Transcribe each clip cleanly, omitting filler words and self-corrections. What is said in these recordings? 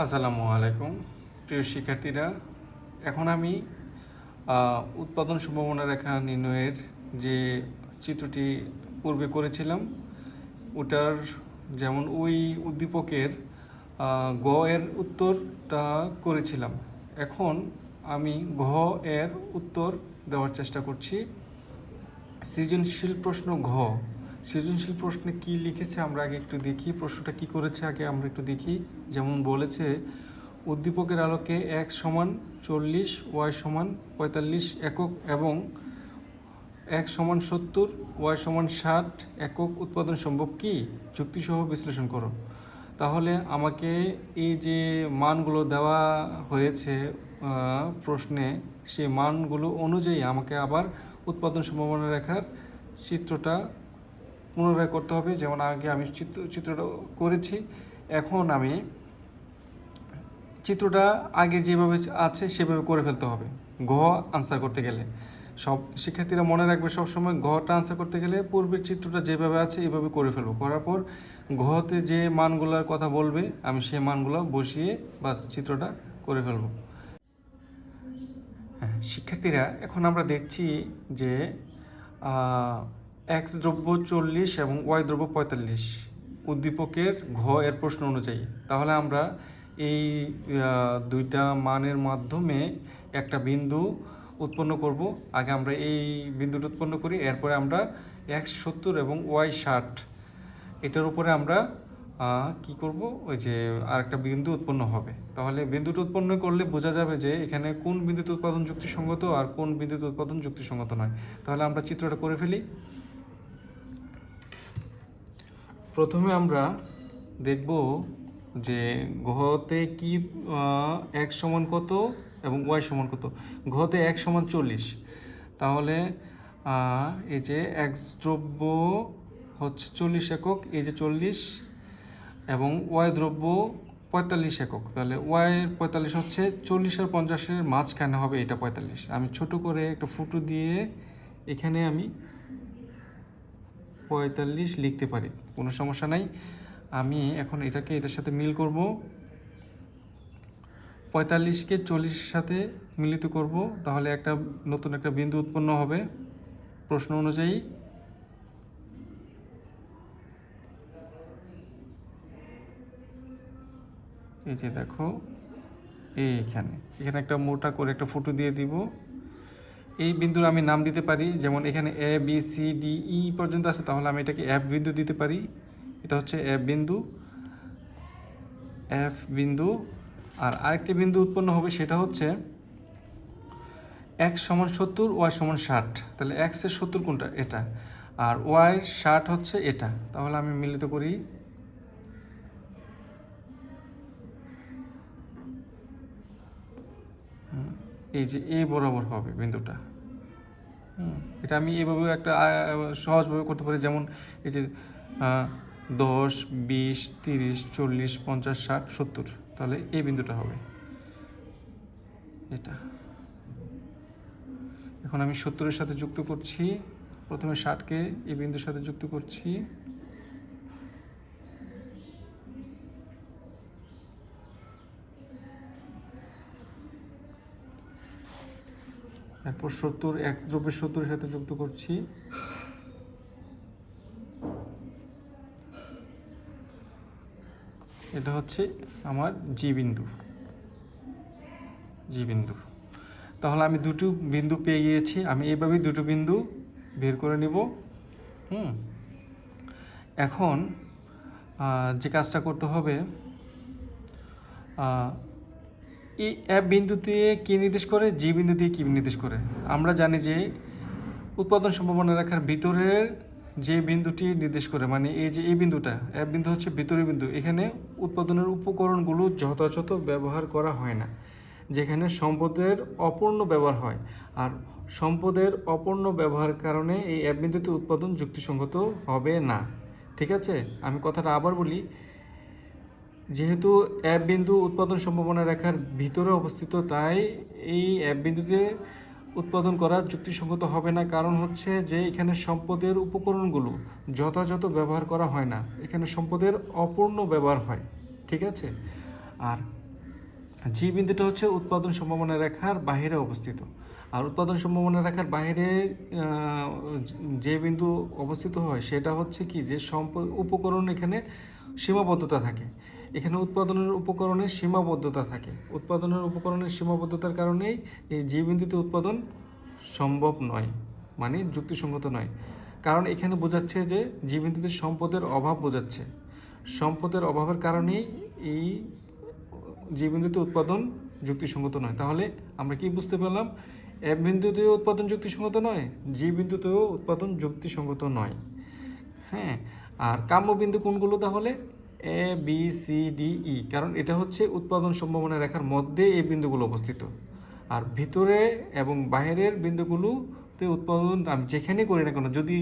আসসালামু আলাইকুম প্রিয় শিক্ষার্থীরা। এখন আমি উৎপাদন সম্ভাবনা রেখা নির্ণয়ের যে চিত্রটি পূর্বে করেছিলাম ওটার যেমন ওই উদ্দীপকের গ এর উত্তরটা করেছিলাম। এখন আমি ঘ এর উত্তর দেওয়ার চেষ্টা করছি। সৃজনশীল প্রশ্ন ঘ। সৃজনশীল প্রশ্নে কি লিখেছে আমরা আগে একটু দেখি, প্রশ্নটা কি করেছে আগে আমরা একটু দেখি। যেমন বলেছে উদ্দীপকের আলোকে x সমান 40, y সমান 45 একক এবং x সমান 70, y সমান 60 একক উৎপাদন সম্ভব কি? যুক্তিসহ বিশ্লেষণ করো। তাহলে আমাকে এই যে মানগুলো দেওয়া হয়েছে প্রশ্নে, সেই মানগুলো অনুযায়ী আমাকে আবার উৎপাদন সম্ভাবনা রেখার চিত্রটা পুনরায় করতে হবে। যেমন আগে আমি চিত্রটা করেছি, এখন আমি চিত্রটা আগে যেভাবে আছে সেভাবে করে ফেলতে হবে ঘ আনসার করতে গেলে। সব শিক্ষার্থীরা মনে রাখবে সবসময় ঘটা আনসার করতে গেলে পূর্বের চিত্রটা যেভাবে আছে এইভাবে করে ফেলবো। করার পর ঘতে যে মানগুলোর কথা বলবে আমি সেই মানগুলো বসিয়ে বাস চিত্রটা করে ফেলবো। হ্যাঁ শিক্ষার্থীরা, এখন আমরা দেখছি যে এক্স দ্রব্য 40 এবং ওয়াই দ্রব্য 45 উদ্দীপকের ঘ এর প্রশ্ন অনুযায়ী। তাহলে আমরা এই দুইটা মানের মাধ্যমে একটা বিন্দু উৎপন্ন করব। আগে আমরা এই বিন্দুটা উৎপন্ন করি, এরপরে আমরা এক্স 70 এবং ওয়াই 60 এটার উপরে আমরা কি করব, ওই যে আরেকটা বিন্দু উৎপন্ন হবে। তাহলে বিন্দুটা উৎপন্ন করলে বোঝা যাবে যে এখানে কোন বিন্দুতে উৎপাদন যুক্তিসঙ্গত আর কোন বিন্দুতে উৎপাদন যুক্তিসঙ্গত নয়। তাহলে আমরা চিত্রটা করে ফেলি। প্রথমে আমরা দেখব যে ঘতে কি x সমান কত এবং y সমান কত। ঘতে x সমান 40, তাহলে এই যে x দ্রব্য হচ্ছে 40 একক, এই যে 40, এবং y দ্রব্য 45 একক। তাহলে y 45 হচ্ছে 40 আর 50-এর মাঝখানে হবে, এটা 45। আমি ছোট করে একটা ফুটো দিয়ে এখানে আমি 45 লিখতে পারি, কোনো সমস্যা নাই। আমি এখন এটাকে এটার সাথে মিল করব, 45কে 40-এর সাথে মিলিত করব, তাহলে একটা নতুন একটা বিন্দু উৎপন্ন হবে প্রশ্ন অনুযায়ী। এই যে দেখো এখানে একটা মোটা করে একটা ফুটো দিয়ে দিব। এই বিন্দুর আমি নাম দিতে পারি, যেমন এখানে A B C D E পর্যন্ত আছে, তাহলে আমি এটাকে এফ বিন্দু দিতে পারি। এটা হচ্ছে এফ বিন্দু, এফ বিন্দু। আর আরেকটি বিন্দু উৎপন্ন হবে, সেটা হচ্ছে x সমান 70, y সমান 60। তাহলে x এর 70 কোনটা? এটা। আর y 60 হচ্ছে এটা। তাহলে আমি মিলিত করি। এই যে এই বরাবর হবে বিন্দুটা। এটা আমি এভাবে একটা সহজভাবে করতে পারি, যেমন এই যে 10, 20, 30, 40, 50, 60, 70, তাহলে এই বিন্দুটা হবে এটা। এখন আমি 70-এর সাথে যুক্ত করছি, প্রথমে 60-কে এই বিন্দুর সাথে যুক্ত করছি। এরপর 70 x দ্রব্যের 70-এর সাথে যুক্ত করছি। এটা হচ্ছে আমার জি বিন্দু, জি বিন্দু। তাহলে আমি দুটো বিন্দু পেয়ে গিয়েছি। আমি এইভাবেই দুটো বিন্দু বের করে নিব। এখন যে কাজটা করতে হবে, এই এফ বিন্দুতে কী নির্দেশ করে, জি বিন্দু দিয়ে কী নির্দেশ করে। আমরা জানি যে উৎপাদন সম্ভাবনা রেখার ভিতরের যে বিন্দুটি নির্দেশ করে, মানে এই যে এই বিন্দুটা, এফ বিন্দু হচ্ছে ভিতরের বিন্দু। এখানে উৎপাদনের উপকরণগুলো যথাযথ ব্যবহার করা হয় না, যেখানে সম্পদের অপূর্ণ ব্যবহার হয়। আর সম্পদের অপূর্ণ ব্যবহারের কারণে এই এফ বিন্দুতে উৎপাদন যুক্তিসঙ্গত হবে না। ঠিক আছে, আমি কথাটা আবার বলি। যেহেতু এফ বিন্দু উৎপাদন সম্ভাবনা রেখার ভিতরে অবস্থিত, তাই এই এফ বিন্দুতে উৎপাদন করা যুক্তিসঙ্গত হবে না। কারণ হচ্ছে যে এখানে সম্পদের উপকরণগুলো যথাযথ ব্যবহার করা হয় না, এখানে সম্পদের অপূর্ণ ব্যবহার হয়। ঠিক আছে, আর জি বিন্দুটা হচ্ছে উৎপাদন সম্ভাবনা রেখার বাইরে অবস্থিত। আর উৎপাদন সম্ভাবনা রেখার বাইরে যে বিন্দু অবস্থিত হয় সেটা হচ্ছে কি যে উপকরণ এখানে সীমাবদ্ধতা থাকে। এখানে উৎপাদনের উপকরণের সীমাবদ্ধতা থাকে। উৎপাদনের উপকরণের সীমাবদ্ধতার কারণেই এই জি বিন্দুতে উৎপাদন সম্ভব নয়, মানে যুক্তিসঙ্গত নয়। কারণ এখানে বোঝাচ্ছে যে জি বিন্দুতে সম্পদের অভাব বোঝাচ্ছে। সম্পদের অভাবের কারণেই এই যে বিন্দুতে উৎপাদন যুক্তিসঙ্গত নয়। তাহলে আমরা কি বুঝতে পারলাম? এ বিন্দুতেও উৎপাদন যুক্তিসঙ্গত নয়, জি বিন্দুতেও উৎপাদন যুক্তিসঙ্গত নয়। হ্যাঁ, আর কাম্য বিন্দু কোনগুলো তাহলে? A B C D E, কারণ এটা হচ্ছে উৎপাদন সম্ভাবনা রেখার মধ্যে এই বিন্দুগুলো অবস্থিত। আর ভিতরে এবং বাইরের বিন্দুগুলোতে উৎপাদন আমি যেখানেই করি না কেন, যদি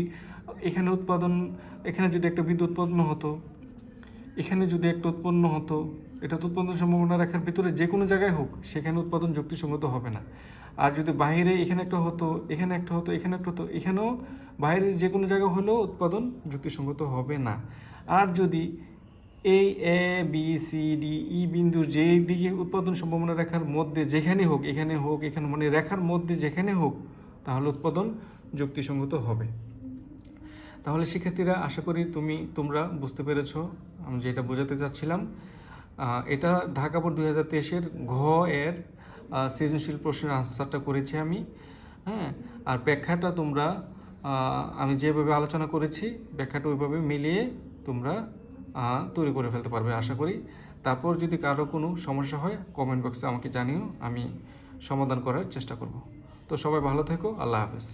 এখানে যদি একটা বিন্দু উৎপন্ন হতো, এখানে যদি একটা উৎপন্ন হতো, এটা তো উৎপাদন সম্ভাবনা রেখার ভিতরে যে কোনো জায়গায় হোক, সেখানে উৎপাদন যুক্তিসঙ্গত হবে না। আর যদি বাইরে এখানে একটা হতো, এখানে একটা হতো, এখানে একটা হতো, এখানেও বাইরের যে কোনো জায়গা হলেও উৎপাদন যুক্তিসঙ্গত হবে না। আর যদি এই A B C D E বিন্দুর যেই দিকে উৎপাদন সম্ভাবনা রেখার মধ্যে যেখানে হোক, এখানে হোক, এখানে, মানে রেখার মধ্যে যেখানে হোক, তাহলে উৎপাদন যুক্তিসঙ্গত হবে। তাহলে শিক্ষার্থীরা, আশা করি তোমরা বুঝতে পেরেছ আমি যেটা বোঝাতে চাচ্ছিলাম। এটা ঢাকা বোর্ড 2023-এর ঘ এর সৃজনশীল প্রশ্নের আনসারটা করেছি আমি। হ্যাঁ, আর ব্যাখ্যাটা তোমরা আমি যেভাবে আলোচনা করেছি ব্যাখ্যাটা ওইভাবে মিলিয়ে তোমরা তৈরি করে ফেলতে পারবে আশা করি। তারপর যদি কারো কোনো সমস্যা হয় কমেন্ট বক্সে আমাকে জানিও, আমি সমাধান করার চেষ্টা করব। তো সবাই ভালো থেকো, আল্লাহ হাফেজ।